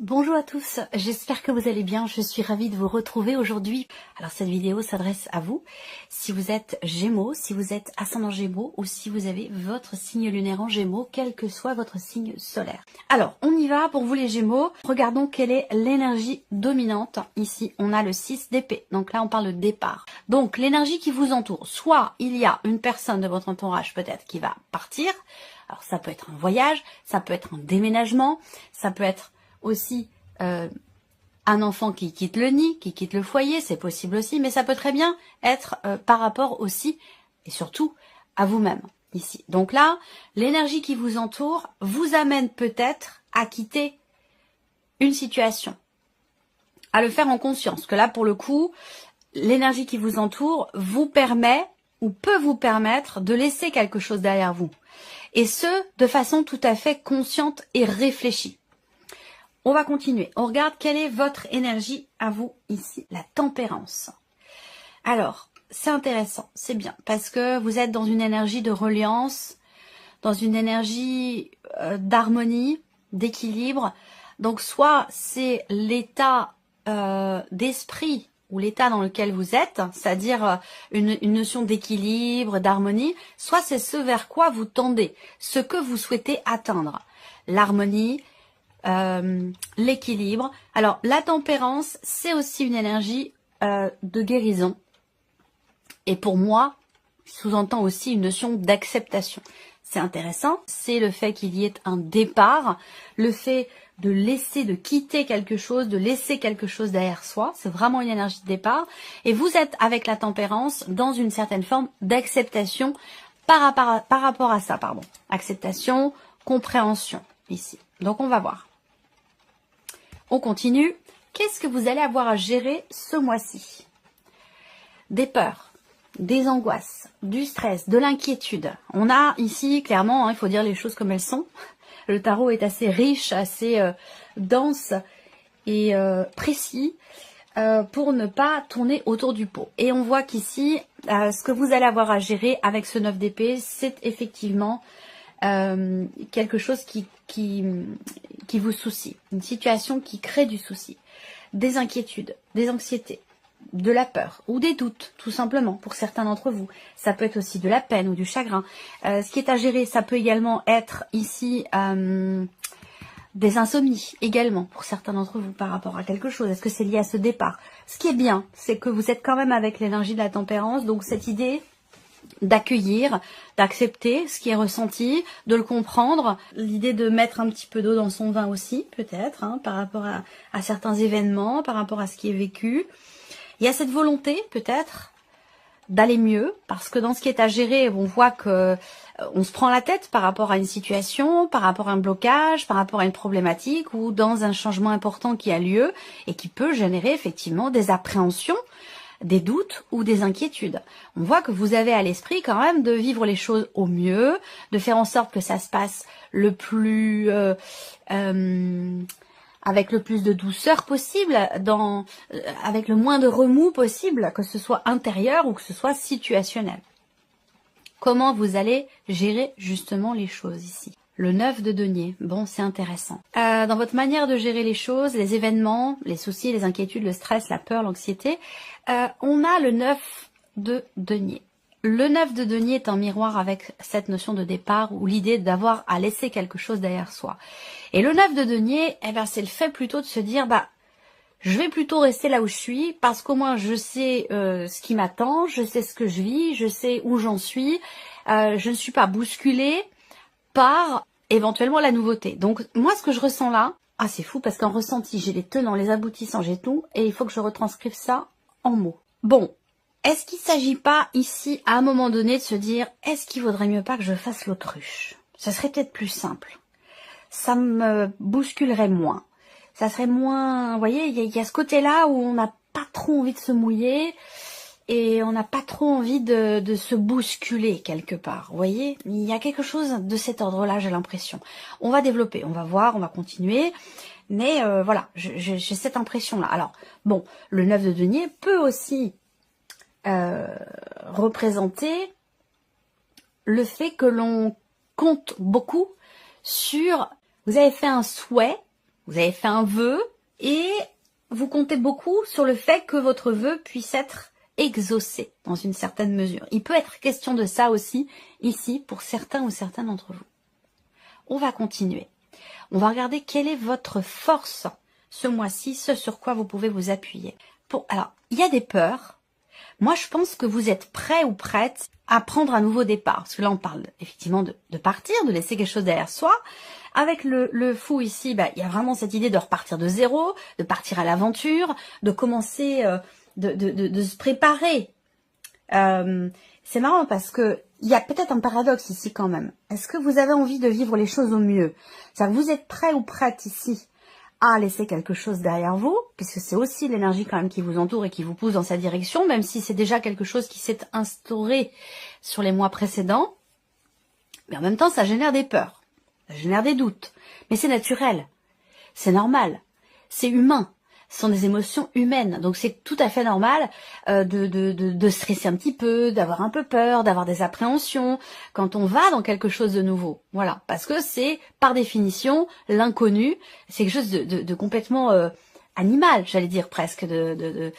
Bonjour à tous, j'espère que vous allez bien, je suis ravie de vous retrouver aujourd'hui. Alors cette vidéo s'adresse à vous, si vous êtes Gémeaux, si vous êtes ascendant Gémeaux ou si vous avez votre signe lunaire en Gémeaux, quel que soit votre signe solaire. Alors on y va pour vous les Gémeaux, regardons quelle est l'énergie dominante. Ici on a le 6 d'épée, donc là on parle de départ. Donc l'énergie qui vous entoure, soit il y a une personne de votre entourage peut-être qui va partir, alors ça peut être un voyage, ça peut être un déménagement, ça peut être aussi un enfant qui quitte le nid, qui quitte le foyer, c'est possible aussi, mais ça peut très bien être par rapport aussi et surtout à vous-même ici. Donc là, l'énergie qui vous entoure vous amène peut-être à quitter une situation, à le faire en conscience, que là pour le coup, l'énergie qui vous entoure vous permet ou peut vous permettre de laisser quelque chose derrière vous. Et ce, de façon tout à fait consciente et réfléchie. On va continuer. On regarde quelle est votre énergie à vous ici, la tempérance. Alors, c'est intéressant, c'est bien, parce que vous êtes dans une énergie de reliance, dans une énergie d'harmonie, d'équilibre. Donc, soit c'est l'état d'esprit ou l'état dans lequel vous êtes, c'est-à-dire une notion d'équilibre, d'harmonie, soit c'est ce vers quoi vous tendez, ce que vous souhaitez atteindre. L'harmonie, l'équilibre. Alors la tempérance, c'est aussi une énergie de guérison. Et pour moi, sous-entend aussi une notion d'acceptation. C'est intéressant, c'est le fait qu'il y ait un départ, le fait de laisser, de quitter quelque chose, de laisser quelque chose derrière soi. C'est vraiment une énergie de départ. Et vous êtes avec la tempérance dans une certaine forme d'acceptation par rapport à ça, pardon. Acceptation, compréhension ici. Donc on va voir. On continue. Qu'est-ce que vous allez avoir à gérer ce mois-ci? Des peurs, des angoisses, du stress, de l'inquiétude. On a ici, clairement, il faut dire les choses comme elles sont. Le tarot est assez riche, assez dense et précis pour ne pas tourner autour du pot. Et on voit qu'ici, ce que vous allez avoir à gérer avec ce 9 d'épée, c'est effectivement quelque chose qui vous soucie, une situation qui crée du souci, des inquiétudes, des anxiétés, de la peur ou des doutes, tout simplement, pour certains d'entre vous. Ça peut être aussi de la peine ou du chagrin. Ce qui est à gérer, ça peut également être ici des insomnies, également, pour certains d'entre vous, par rapport à quelque chose. Est-ce que c'est lié à ce départ? Ce qui est bien, c'est que vous êtes quand même avec l'énergie de la tempérance, donc cette idée d'accueillir, d'accepter ce qui est ressenti, de le comprendre, l'idée de mettre un petit peu d'eau dans son vin aussi, peut-être, par rapport à certains événements, par rapport à ce qui est vécu. Il y a cette volonté, peut-être, d'aller mieux, parce que dans ce qui est à gérer, on voit que on se prend la tête par rapport à une situation, par rapport à un blocage, par rapport à une problématique ou dans un changement important qui a lieu et qui peut générer effectivement des appréhensions, des doutes ou des inquiétudes. On voit que vous avez à l'esprit quand même de vivre les choses au mieux, de faire en sorte que ça se passe le plus avec le plus de douceur possible, avec le moins de remous possible, que ce soit intérieur ou que ce soit situationnel. Comment vous allez gérer justement les choses ici? Le 9 de denier, bon, c'est intéressant. Dans votre manière de gérer les choses, les événements, les soucis, les inquiétudes, le stress, la peur, l'anxiété, on a le 9 de denier. Le 9 de denier est en miroir avec cette notion de départ ou l'idée d'avoir à laisser quelque chose derrière soi. Et le 9 de denier, eh ben, c'est le fait plutôt de se dire, je vais plutôt rester là où je suis parce qu'au moins je sais ce qui m'attend, je sais ce que je vis, je sais où j'en suis, je ne suis pas bousculée par éventuellement la nouveauté. Donc moi ce que je ressens là, c'est fou parce qu'en ressenti j'ai les tenants, les aboutissants, j'ai tout et il faut que je retranscrive ça en mots. Bon, est-ce qu'il ne s'agit pas ici à un moment donné de se dire est-ce qu'il vaudrait mieux pas que je fasse l'autruche? Ça serait peut-être plus simple. Ça me bousculerait moins. Ça serait moins... Vous voyez, il y a ce côté-là où on n'a pas trop envie de se mouiller et on n'a pas trop envie de se bousculer quelque part. Vous voyez, il y a quelque chose de cet ordre-là, j'ai l'impression. On va développer, on va voir, on va continuer. Mais voilà, j'ai cette impression-là. Alors, bon, le 9 de denier peut aussi représenter le fait que l'on compte beaucoup sur... Vous avez fait un souhait, Vous avez fait un vœu et vous comptez beaucoup sur le fait que votre vœu puisse être exaucé dans une certaine mesure. Il peut être question de ça aussi ici pour certains ou certaines d'entre vous. On va continuer. On va regarder quelle est votre force ce mois-ci, ce sur quoi vous pouvez vous appuyer. Alors, il y a des peurs. Moi, je pense que vous êtes prêt ou prête à prendre un nouveau départ. Parce que là, on parle effectivement de partir, de laisser quelque chose derrière soi. Avec le fou ici, il y a vraiment cette idée de repartir de zéro, de partir à l'aventure, de commencer, de se préparer. C'est marrant parce que il y a peut-être un paradoxe ici quand même. Est-ce que vous avez envie de vivre les choses au mieux? C'est-à-dire que vous êtes prêt ou prête ici à laisser quelque chose derrière vous, puisque c'est aussi l'énergie quand même qui vous entoure et qui vous pousse dans sa direction, même si c'est déjà quelque chose qui s'est instauré sur les mois précédents. Mais en même temps, ça génère des peurs, ça génère des doutes. Mais c'est naturel, c'est normal, c'est humain. Ce sont des émotions humaines, donc c'est tout à fait normal de stresser un petit peu, d'avoir un peu peur, d'avoir des appréhensions quand on va dans quelque chose de nouveau. Voilà, parce que c'est par définition l'inconnu, c'est quelque chose de complètement animal, j'allais dire presque, de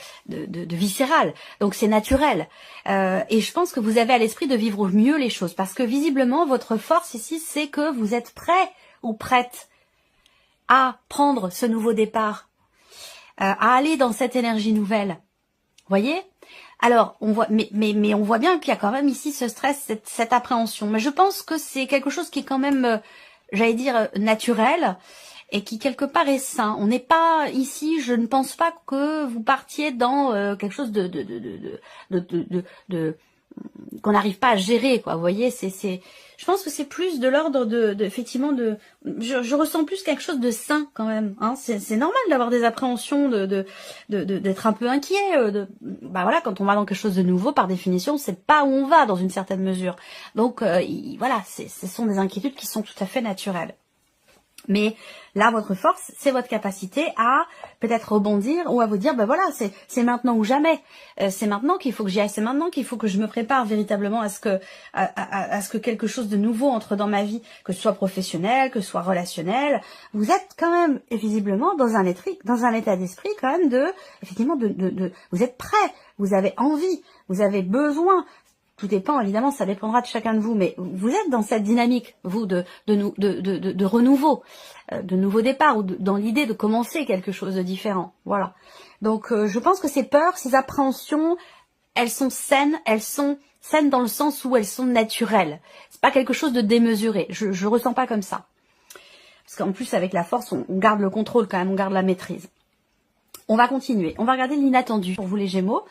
viscéral. Donc c'est naturel. Et je pense que vous avez à l'esprit de vivre mieux les choses, parce que visiblement votre force ici, c'est que vous êtes prêt ou prête à prendre ce nouveau départ. À aller dans cette énergie nouvelle. Voyez? Alors, on voit, mais on voit bien qu'il y a quand même ici ce stress, cette appréhension. Mais je pense que c'est quelque chose qui est quand même, j'allais dire, naturel et qui quelque part est sain. On n'est pas ici, je ne pense pas que vous partiez dans quelque chose qu'on n'arrive pas à gérer, quoi. Vous voyez, je pense que c'est plus de l'ordre effectivement je ressens plus quelque chose de sain quand même. Hein. C'est normal d'avoir des appréhensions, d'être un peu inquiet. Voilà, quand on va dans quelque chose de nouveau, par définition, c'est pas où on va dans une certaine mesure. Donc voilà, ce sont des inquiétudes qui sont tout à fait naturelles. Mais là, votre force, c'est votre capacité à peut-être rebondir ou à vous dire, voilà, c'est maintenant ou jamais. C'est maintenant qu'il faut que j'y aille. C'est maintenant qu'il faut que je me prépare véritablement à ce que quelque chose de nouveau entre dans ma vie, que ce soit professionnel, que ce soit relationnel. Vous êtes quand même, visiblement, dans un état d'esprit quand même effectivement, vous êtes prêt, vous avez envie, vous avez besoin. Tout dépend, évidemment, ça dépendra de chacun de vous, mais vous êtes dans cette dynamique, vous, de renouveau, de nouveau départ, ou dans l'idée de commencer quelque chose de différent. Voilà. Donc, je pense que ces peurs, ces appréhensions, elles sont saines dans le sens où elles sont naturelles. C'est pas quelque chose de démesuré. Je ressens pas comme ça. Parce qu'en plus, avec la force, on garde le contrôle quand même, on garde la maîtrise. On va continuer. On va regarder l'inattendu pour vous les Gémeaux.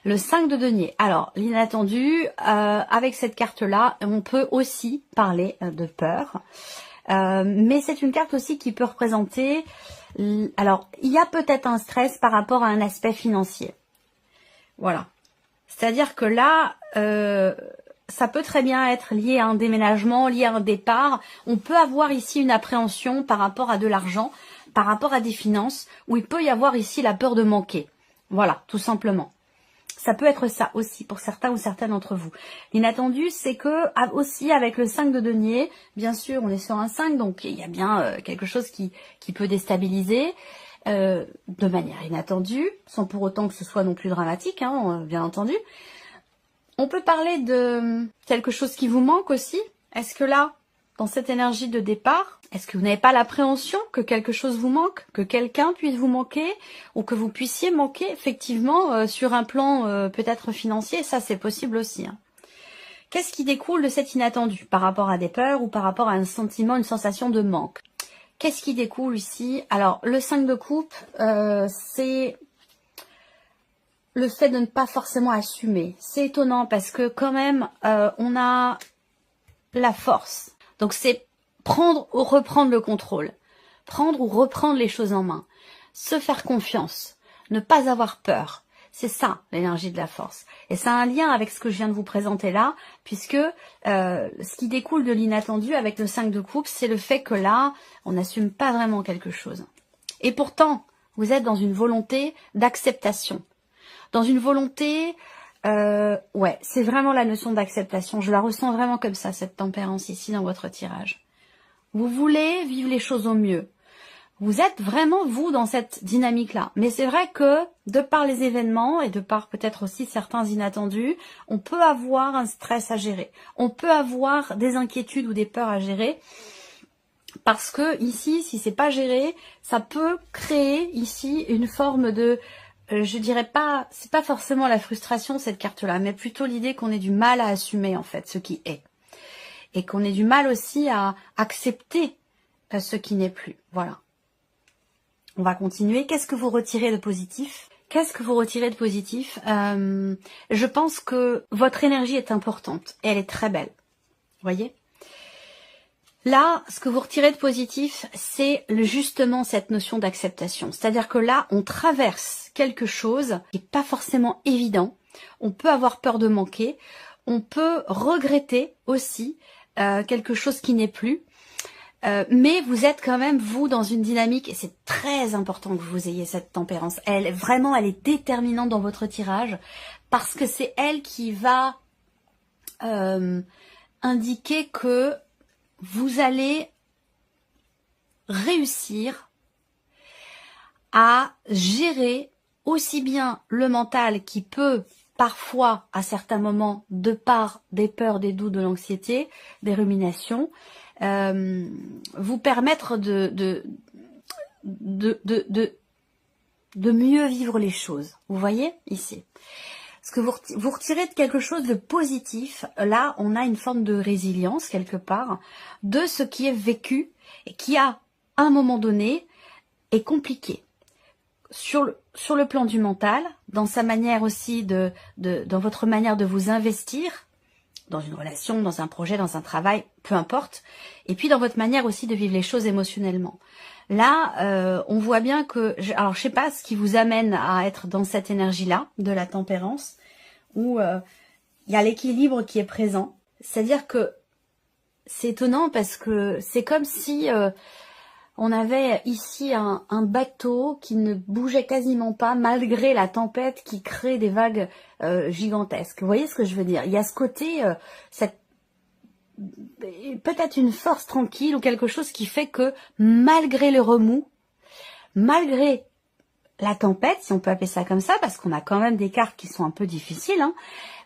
Le 5 de denier. Alors, l'inattendu, avec cette carte-là, on peut aussi parler de peur. Mais c'est une carte aussi qui peut représenter... Alors, il y a peut-être un stress par rapport à un aspect financier. Voilà. C'est-à-dire que là, ça peut très bien être lié à un déménagement, lié à un départ. On peut avoir ici une appréhension par rapport à de l'argent, par rapport à des finances, où il peut y avoir ici la peur de manquer. Voilà, tout simplement. Ça peut être ça aussi pour certains ou certaines d'entre vous. L'inattendu, c'est que aussi avec le 5 de denier, bien sûr, on est sur un 5, donc il y a bien quelque chose qui peut déstabiliser de manière inattendue, sans pour autant que ce soit non plus dramatique, hein, bien entendu. On peut parler de quelque chose qui vous manque aussi. Est-ce que là, dans cette énergie de départ, est-ce que vous n'avez pas l'appréhension que quelque chose vous manque, que quelqu'un puisse vous manquer, ou que vous puissiez manquer effectivement sur un plan peut-être financier? Ça, c'est possible aussi. Hein. Qu'est-ce qui découle de cet inattendu par rapport à des peurs ou par rapport à un sentiment, une sensation de manque? Qu'est-ce qui découle ici? Alors, le 5 de coupe, c'est le fait de ne pas forcément assumer. C'est étonnant parce que quand même, on a la force. Donc c'est prendre ou reprendre le contrôle, prendre ou reprendre les choses en main, se faire confiance, ne pas avoir peur. C'est ça l'énergie de la force. Et ça a un lien avec ce que je viens de vous présenter là, puisque ce qui découle de l'inattendu avec le 5 de coupe, c'est le fait que là, on n'assume pas vraiment quelque chose. Et pourtant, vous êtes dans une volonté d'acceptation, dans une volonté... ouais, c'est vraiment la notion d'acceptation. Je la ressens vraiment comme ça, cette tempérance ici dans votre tirage. Vous voulez vivre les choses au mieux. Vous êtes vraiment, vous, dans cette dynamique-là. Mais c'est vrai que, de par les événements, et de par peut-être aussi certains inattendus, on peut avoir un stress à gérer. On peut avoir des inquiétudes ou des peurs à gérer. Parce que, ici, si c'est pas géré, ça peut créer, ici, une forme de... je dirais pas... C'est pas forcément la frustration, cette carte-là, mais plutôt l'idée qu'on ait du mal à assumer, en fait, ce qui est. Et qu'on ait du mal aussi à accepter ce qui n'est plus. Voilà. On va continuer. Qu'est-ce que vous retirez de positif? Qu'est-ce que vous retirez de positif? Je pense que votre énergie est importante. Et elle est très belle. Vous voyez? Là, ce que vous retirez de positif, c'est justement cette notion d'acceptation. C'est-à-dire que là, on traverse quelque chose qui n'est pas forcément évident. On peut avoir peur de manquer. On peut regretter aussi quelque chose qui n'est plus. Mais vous êtes quand même, vous, dans une dynamique, et c'est très important que vous ayez cette tempérance. Elle est déterminante dans votre tirage, parce que c'est elle qui va indiquer que vous allez réussir à gérer aussi bien le mental qui peut parfois, à certains moments, de par des peurs, des doutes, de l'anxiété, des ruminations, vous permettre de mieux vivre les choses. Vous voyez ici? Parce que vous retirez de quelque chose de positif. Là, on a une forme de résilience quelque part de ce qui est vécu et qui, à un moment donné, est compliqué. Sur le plan du mental, dans sa manière aussi dans votre manière de vous investir, dans une relation, dans un projet, dans un travail, peu importe. Et puis dans votre manière aussi de vivre les choses émotionnellement. Là, on voit bien que... Alors, je sais pas ce qui vous amène à être dans cette énergie-là, de la tempérance, où il y a l'équilibre qui est présent. C'est-à-dire que c'est étonnant parce que c'est comme si on avait ici un bateau qui ne bougeait quasiment pas malgré la tempête qui crée des vagues gigantesques. Vous voyez ce que je veux dire? Il y a ce côté, peut-être une force tranquille ou quelque chose qui fait que malgré le remous, malgré la tempête, si on peut appeler ça comme ça, parce qu'on a quand même des cartes qui sont un peu difficiles, hein,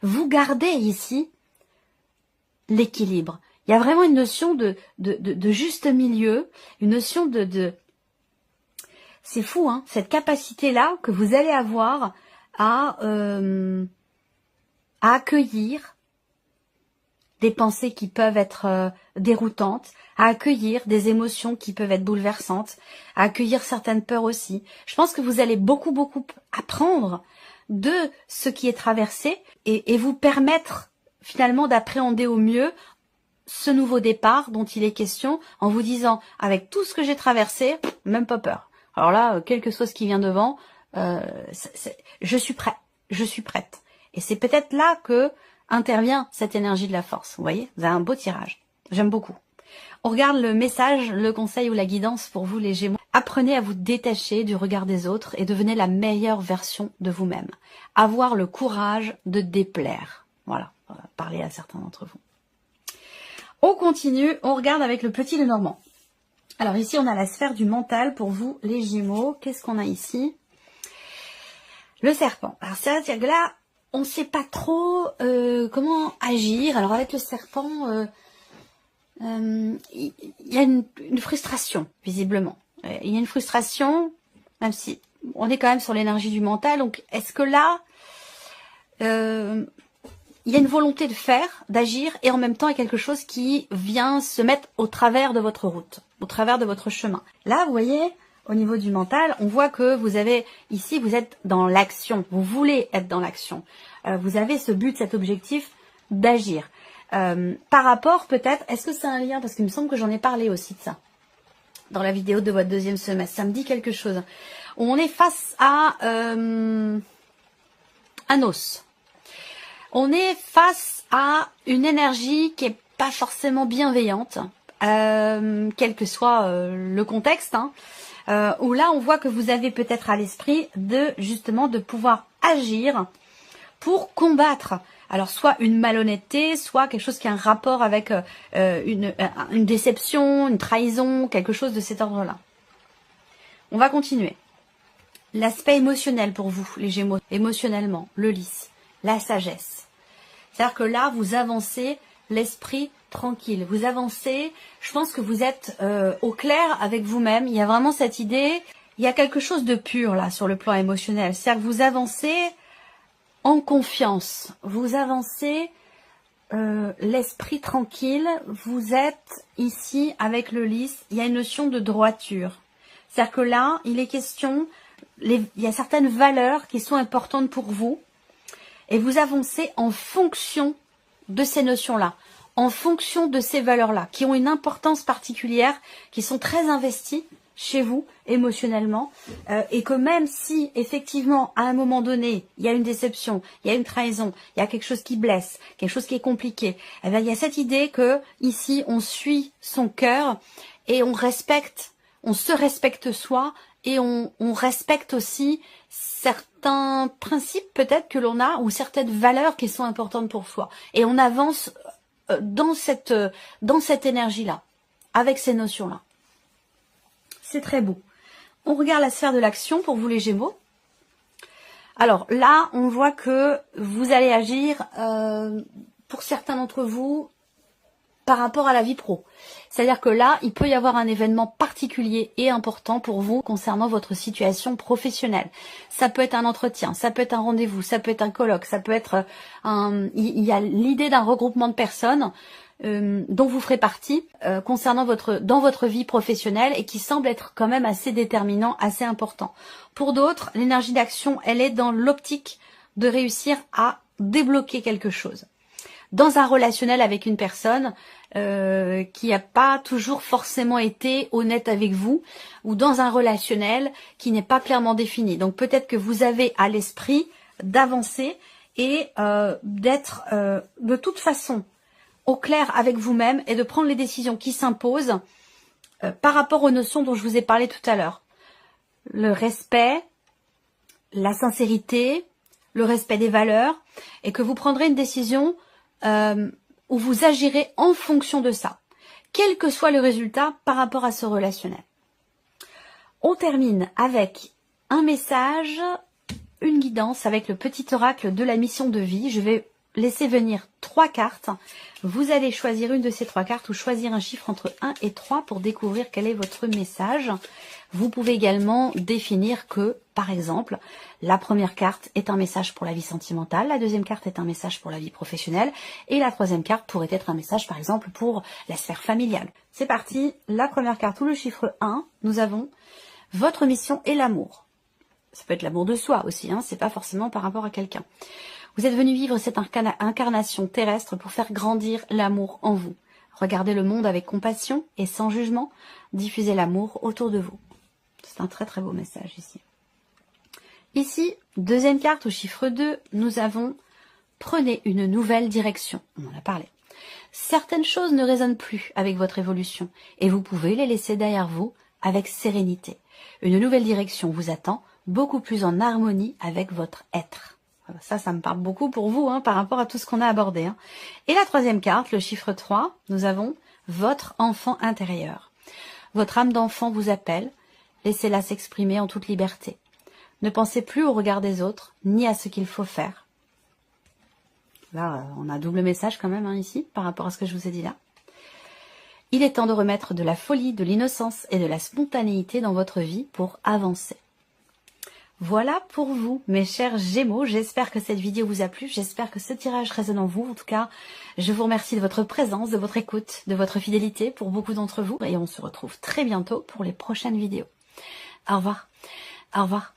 vous gardez ici l'équilibre. Il y a vraiment une notion de juste milieu, une notion c'est fou, hein, cette capacité-là que vous allez avoir à accueillir des pensées qui peuvent être déroutantes, à accueillir des émotions qui peuvent être bouleversantes, à accueillir certaines peurs aussi. Je pense que vous allez beaucoup apprendre de ce qui est traversé et vous permettre finalement d'appréhender au mieux ce nouveau départ dont il est question en vous disant, avec tout ce que j'ai traversé, même pas peur. Alors là, quel que soit ce qui vient devant, je suis prêt, je suis prête. Et c'est peut-être là que intervient cette énergie de la force. Vous voyez, vous avez un beau tirage. J'aime beaucoup. On regarde le message, le conseil ou la guidance pour vous les Gémeaux. Apprenez à vous détacher du regard des autres et devenez la meilleure version de vous-même. Avoir le courage de déplaire. Voilà, on va parler à certains d'entre vous. On continue, on regarde avec le petit Lenormand. Alors ici, on a la sphère du mental pour vous, les Gémeaux. Qu'est-ce qu'on a ici? Le serpent. Alors c'est-à-dire que là, on ne sait pas trop comment agir. Alors avec le serpent, il y a une frustration, visiblement. Il y a une frustration, même si on est quand même sur l'énergie du mental. Donc est-ce que là... il y a une volonté de faire, d'agir, et en même temps, il y a quelque chose qui vient se mettre au travers de votre route, au travers de votre chemin. Là, vous voyez, au niveau du mental, on voit que vous avez, ici, vous êtes dans l'action, vous voulez être dans l'action. Vous avez ce but, cet objectif d'agir. Par rapport, peut-être, est-ce que c'est un lien, parce qu'il me semble que j'en ai parlé aussi de ça, dans la vidéo de votre deuxième semestre, ça me dit quelque chose. On est face à un os. On est face à une énergie qui est pas forcément bienveillante, quel que soit le contexte, hein, où là on voit que vous avez peut-être à l'esprit justement de pouvoir agir pour combattre. Alors soit une malhonnêteté, soit quelque chose qui a un rapport avec une déception, une trahison, quelque chose de cet ordre-là. On va continuer. L'aspect émotionnel pour vous, les Gémeaux, émotionnellement, le lys, la sagesse. C'est-à-dire que là, vous avancez l'esprit tranquille. Vous avancez, je pense que vous êtes au clair avec vous-même. Il y a vraiment cette idée, il y a quelque chose de pur là sur le plan émotionnel. C'est-à-dire que vous avancez en confiance. Vous avancez l'esprit tranquille. Vous êtes ici avec le lys. Il y a une notion de droiture. C'est-à-dire que là, il est question, il y a certaines valeurs qui sont importantes pour vous. Et vous avancez en fonction de ces notions-là, en fonction de ces valeurs-là, qui ont une importance particulière, qui sont très investies chez vous émotionnellement, et que même si effectivement à un moment donné il y a une déception, il y a une trahison, il y a quelque chose qui blesse, quelque chose qui est compliqué, eh bien, il y a cette idée que ici on suit son cœur et on se respecte soi et on respecte aussi certains principes peut-être que l'on a ou certaines valeurs qui sont importantes pour soi. Et on avance dans cette énergie-là, avec ces notions-là. C'est très beau. On regarde la sphère de l'action pour vous les Gémeaux. Alors là, on voit que vous allez agir, pour certains d'entre vous, par rapport à la vie pro. C'est-à-dire que là, il peut y avoir un événement particulier et important pour vous concernant votre situation professionnelle. Ça peut être un entretien, ça peut être un rendez-vous, ça peut être un colloque, ça peut être il y a l'idée d'un regroupement de personnes dont vous ferez partie concernant dans votre vie professionnelle et qui semble être quand même assez déterminant, assez important. Pour d'autres, l'énergie d'action, elle est dans l'optique de réussir à débloquer quelque chose. Dans un relationnel avec une personne qui n'a pas toujours forcément été honnête avec vous, ou dans un relationnel qui n'est pas clairement défini. Donc peut-être que vous avez à l'esprit d'avancer et d'être de toute façon au clair avec vous-même et de prendre les décisions qui s'imposent par rapport aux notions dont je vous ai parlé tout à l'heure. Le respect, la sincérité, le respect des valeurs, et que vous prendrez une décision où vous agirez en fonction de ça, quel que soit le résultat par rapport à ce relationnel. On termine avec un message, une guidance avec le petit oracle de la mission de vie. Je vais laisser venir 3 cartes. Vous allez choisir une de ces 3 cartes ou choisir un chiffre entre 1 et 3 pour découvrir quel est votre message. Vous pouvez également définir que, par exemple, la première carte est un message pour la vie sentimentale, la deuxième carte est un message pour la vie professionnelle et la troisième carte pourrait être un message, par exemple, pour la sphère familiale. C'est parti, la première carte ou le chiffre 1, nous avons votre mission et l'amour. Ça peut être l'amour de soi aussi, hein, c'est pas forcément par rapport à quelqu'un. Vous êtes venu vivre cette incarnation terrestre pour faire grandir l'amour en vous. Regardez le monde avec compassion et sans jugement, diffusez l'amour autour de vous. C'est un très très beau message ici. Ici, deuxième carte au chiffre 2, nous avons « Prenez une nouvelle direction ». On en a parlé. Certaines choses ne résonnent plus avec votre évolution et vous pouvez les laisser derrière vous avec sérénité. Une nouvelle direction vous attend, beaucoup plus en harmonie avec votre être. Ça me parle beaucoup pour vous par rapport à tout ce qu'on a abordé. Et la troisième carte, le chiffre 3, nous avons votre enfant intérieur. Votre âme d'enfant vous appelle, laissez-la s'exprimer en toute liberté. Ne pensez plus au regard des autres, ni à ce qu'il faut faire. Là, on a un double message quand même ici, par rapport à ce que je vous ai dit là. Il est temps de remettre de la folie, de l'innocence et de la spontanéité dans votre vie pour avancer. Voilà pour vous, mes chers Gémeaux. J'espère que cette vidéo vous a plu. J'espère que ce tirage résonne en vous. En tout cas, je vous remercie de votre présence, de votre écoute, de votre fidélité pour beaucoup d'entre vous. Et on se retrouve très bientôt pour les prochaines vidéos. Au revoir. Au revoir.